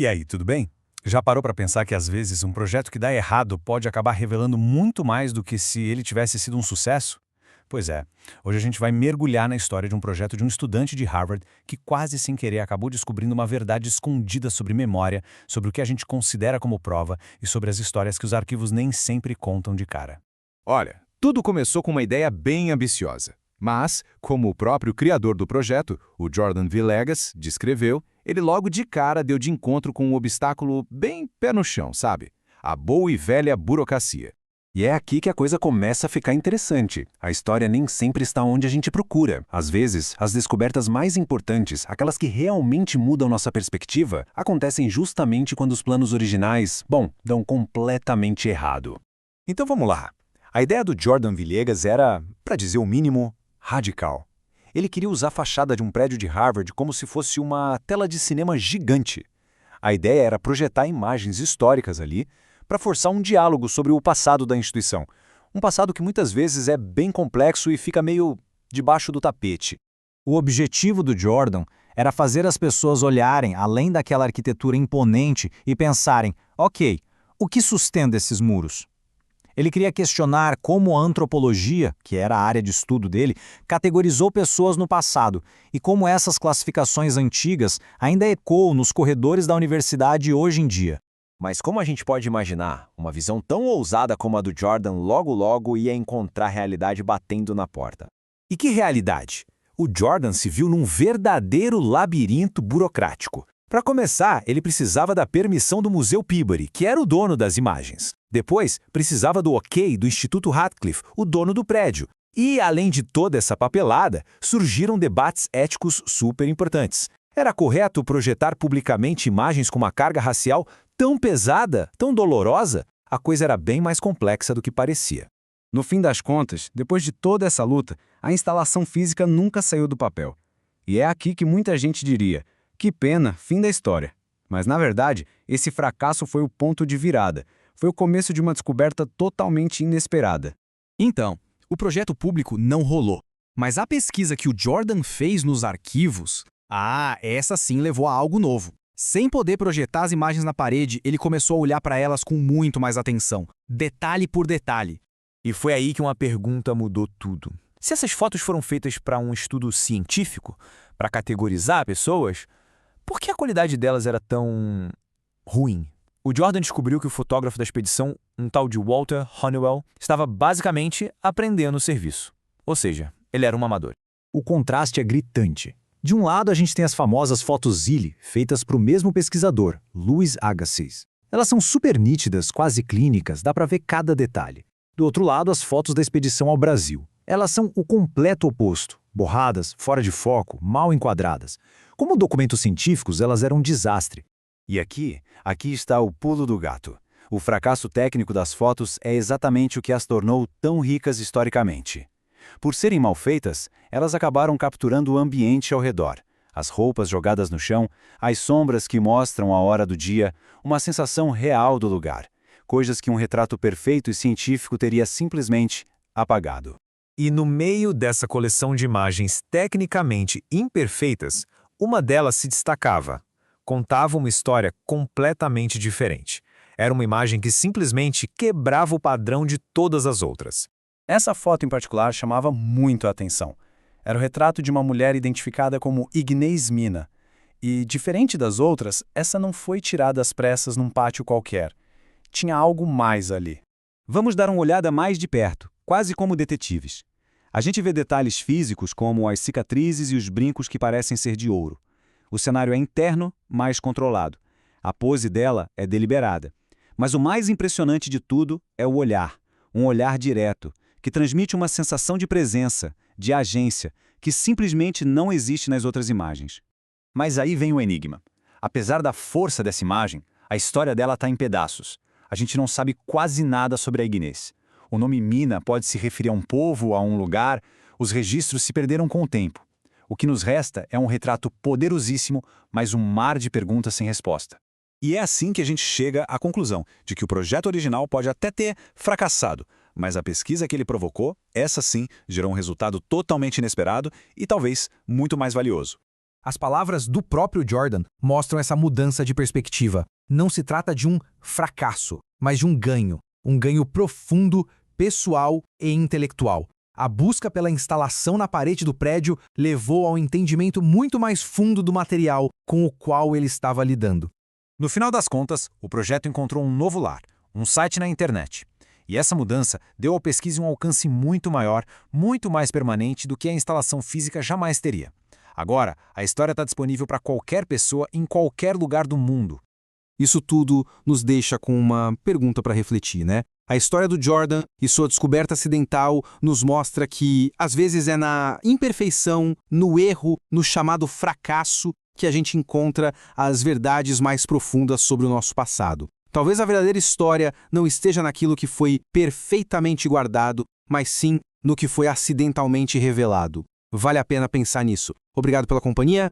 E aí, tudo bem? Já parou para pensar que às vezes um projeto que dá errado pode acabar revelando muito mais do que se ele tivesse sido um sucesso? Pois é, hoje a gente vai mergulhar na história de um projeto de um estudante de Harvard que quase sem querer acabou descobrindo uma verdade escondida sobre memória, sobre o que a gente considera como prova e sobre as histórias que os arquivos nem sempre contam de cara. Olha, tudo começou com uma ideia bem ambiciosa. Mas, como o próprio criador do projeto, o Jordan Villegas, descreveu, ele logo de cara deu de encontro com um obstáculo bem pé no chão, sabe? A boa e velha burocracia. E é aqui que a coisa começa a ficar interessante. A história nem sempre está onde a gente procura. Às vezes, as descobertas mais importantes, aquelas que realmente mudam nossa perspectiva, acontecem justamente quando os planos originais, dão completamente errado. Então vamos lá. A ideia do Jordan Villegas era, para dizer o mínimo, radical. Ele queria usar a fachada de um prédio de Harvard como se fosse uma tela de cinema gigante. A ideia era projetar imagens históricas ali para forçar um diálogo sobre o passado da instituição. Um passado que muitas vezes é bem complexo e fica meio debaixo do tapete. O objetivo do Jordan era fazer as pessoas olharem além daquela arquitetura imponente e pensarem, ok, o que sustenta esses muros? Ele queria questionar como a antropologia, que era a área de estudo dele, categorizou pessoas no passado e como essas classificações antigas ainda ecoam nos corredores da universidade hoje em dia. Mas como a gente pode imaginar, uma visão tão ousada como a do Jordan logo ia encontrar a realidade batendo na porta? E que realidade? O Jordan se viu num verdadeiro labirinto burocrático. Para começar, ele precisava da permissão do Museu Peabody, que era o dono das imagens. Depois, precisava do ok do Instituto Radcliffe, o dono do prédio. E, além de toda essa papelada, surgiram debates éticos super importantes. Era correto projetar publicamente imagens com uma carga racial tão pesada, tão dolorosa? A coisa era bem mais complexa do que parecia. No fim das contas, depois de toda essa luta, a instalação física nunca saiu do papel. E é aqui que muita gente diria: que pena, fim da história. Mas, na verdade, esse fracasso foi o ponto de virada. Foi o começo de uma descoberta totalmente inesperada. Então, o projeto público não rolou. Mas a pesquisa que o Jordan fez nos arquivos, essa sim levou a algo novo. Sem poder projetar as imagens na parede, ele começou a olhar para elas com muito mais atenção, detalhe por detalhe. E foi aí que uma pergunta mudou tudo. Se essas fotos foram feitas para um estudo científico, para categorizar pessoas, por que a qualidade delas era tão ruim? O Jordan descobriu que o fotógrafo da expedição, um tal de Walter Honeywell, estava basicamente aprendendo o serviço. Ou seja, ele era um amador. O contraste é gritante. De um lado, a gente tem as famosas fotos Zilli, feitas para o mesmo pesquisador, Louis Agassiz. Elas são super nítidas, quase clínicas, dá para ver cada detalhe. Do outro lado, as fotos da expedição ao Brasil. Elas são o completo oposto, borradas, fora de foco, mal enquadradas. Como documentos científicos, elas eram um desastre. E aqui está o pulo do gato. O fracasso técnico das fotos é exatamente o que as tornou tão ricas historicamente. Por serem mal feitas, elas acabaram capturando o ambiente ao redor. As roupas jogadas no chão, as sombras que mostram a hora do dia, uma sensação real do lugar. Coisas que um retrato perfeito e científico teria simplesmente apagado. E no meio dessa coleção de imagens tecnicamente imperfeitas, uma delas se destacava. Contava uma história completamente diferente. Era uma imagem que simplesmente quebrava o padrão de todas as outras. Essa foto em particular chamava muito a atenção. Era o retrato de uma mulher identificada como Ignaz Mina. E, diferente das outras, essa não foi tirada às pressas num pátio qualquer. Tinha algo mais ali. Vamos dar uma olhada mais de perto, quase como detetives. A gente vê detalhes físicos como as cicatrizes e os brincos que parecem ser de ouro. O cenário é interno, mais controlado. A pose dela é deliberada. Mas o mais impressionante de tudo é o olhar. Um olhar direto, que transmite uma sensação de presença, de agência, que simplesmente não existe nas outras imagens. Mas aí vem o enigma. Apesar da força dessa imagem, a história dela está em pedaços. A gente não sabe quase nada sobre a Ignaz. O nome Mina pode se referir a um povo, a um lugar. Os registros se perderam com o tempo. O que nos resta é um retrato poderosíssimo, mas um mar de perguntas sem resposta. E é assim que a gente chega à conclusão de que o projeto original pode até ter fracassado, mas a pesquisa que ele provocou, essa sim, gerou um resultado totalmente inesperado e talvez muito mais valioso. As palavras do próprio Jordan mostram essa mudança de perspectiva. Não se trata de um fracasso, mas de um ganho profundo, pessoal e intelectual. A busca pela instalação na parede do prédio levou ao entendimento muito mais fundo do material com o qual ele estava lidando. No final das contas, o projeto encontrou um novo lar, um site na internet. E essa mudança deu à pesquisa um alcance muito maior, muito mais permanente do que a instalação física jamais teria. Agora, a história está disponível para qualquer pessoa em qualquer lugar do mundo. Isso tudo nos deixa com uma pergunta para refletir, né? A história do Jordan e sua descoberta acidental nos mostra que, às vezes, é na imperfeição, no erro, no chamado fracasso, que a gente encontra as verdades mais profundas sobre o nosso passado. Talvez a verdadeira história não esteja naquilo que foi perfeitamente guardado, mas sim no que foi acidentalmente revelado. Vale a pena pensar nisso. Obrigado pela companhia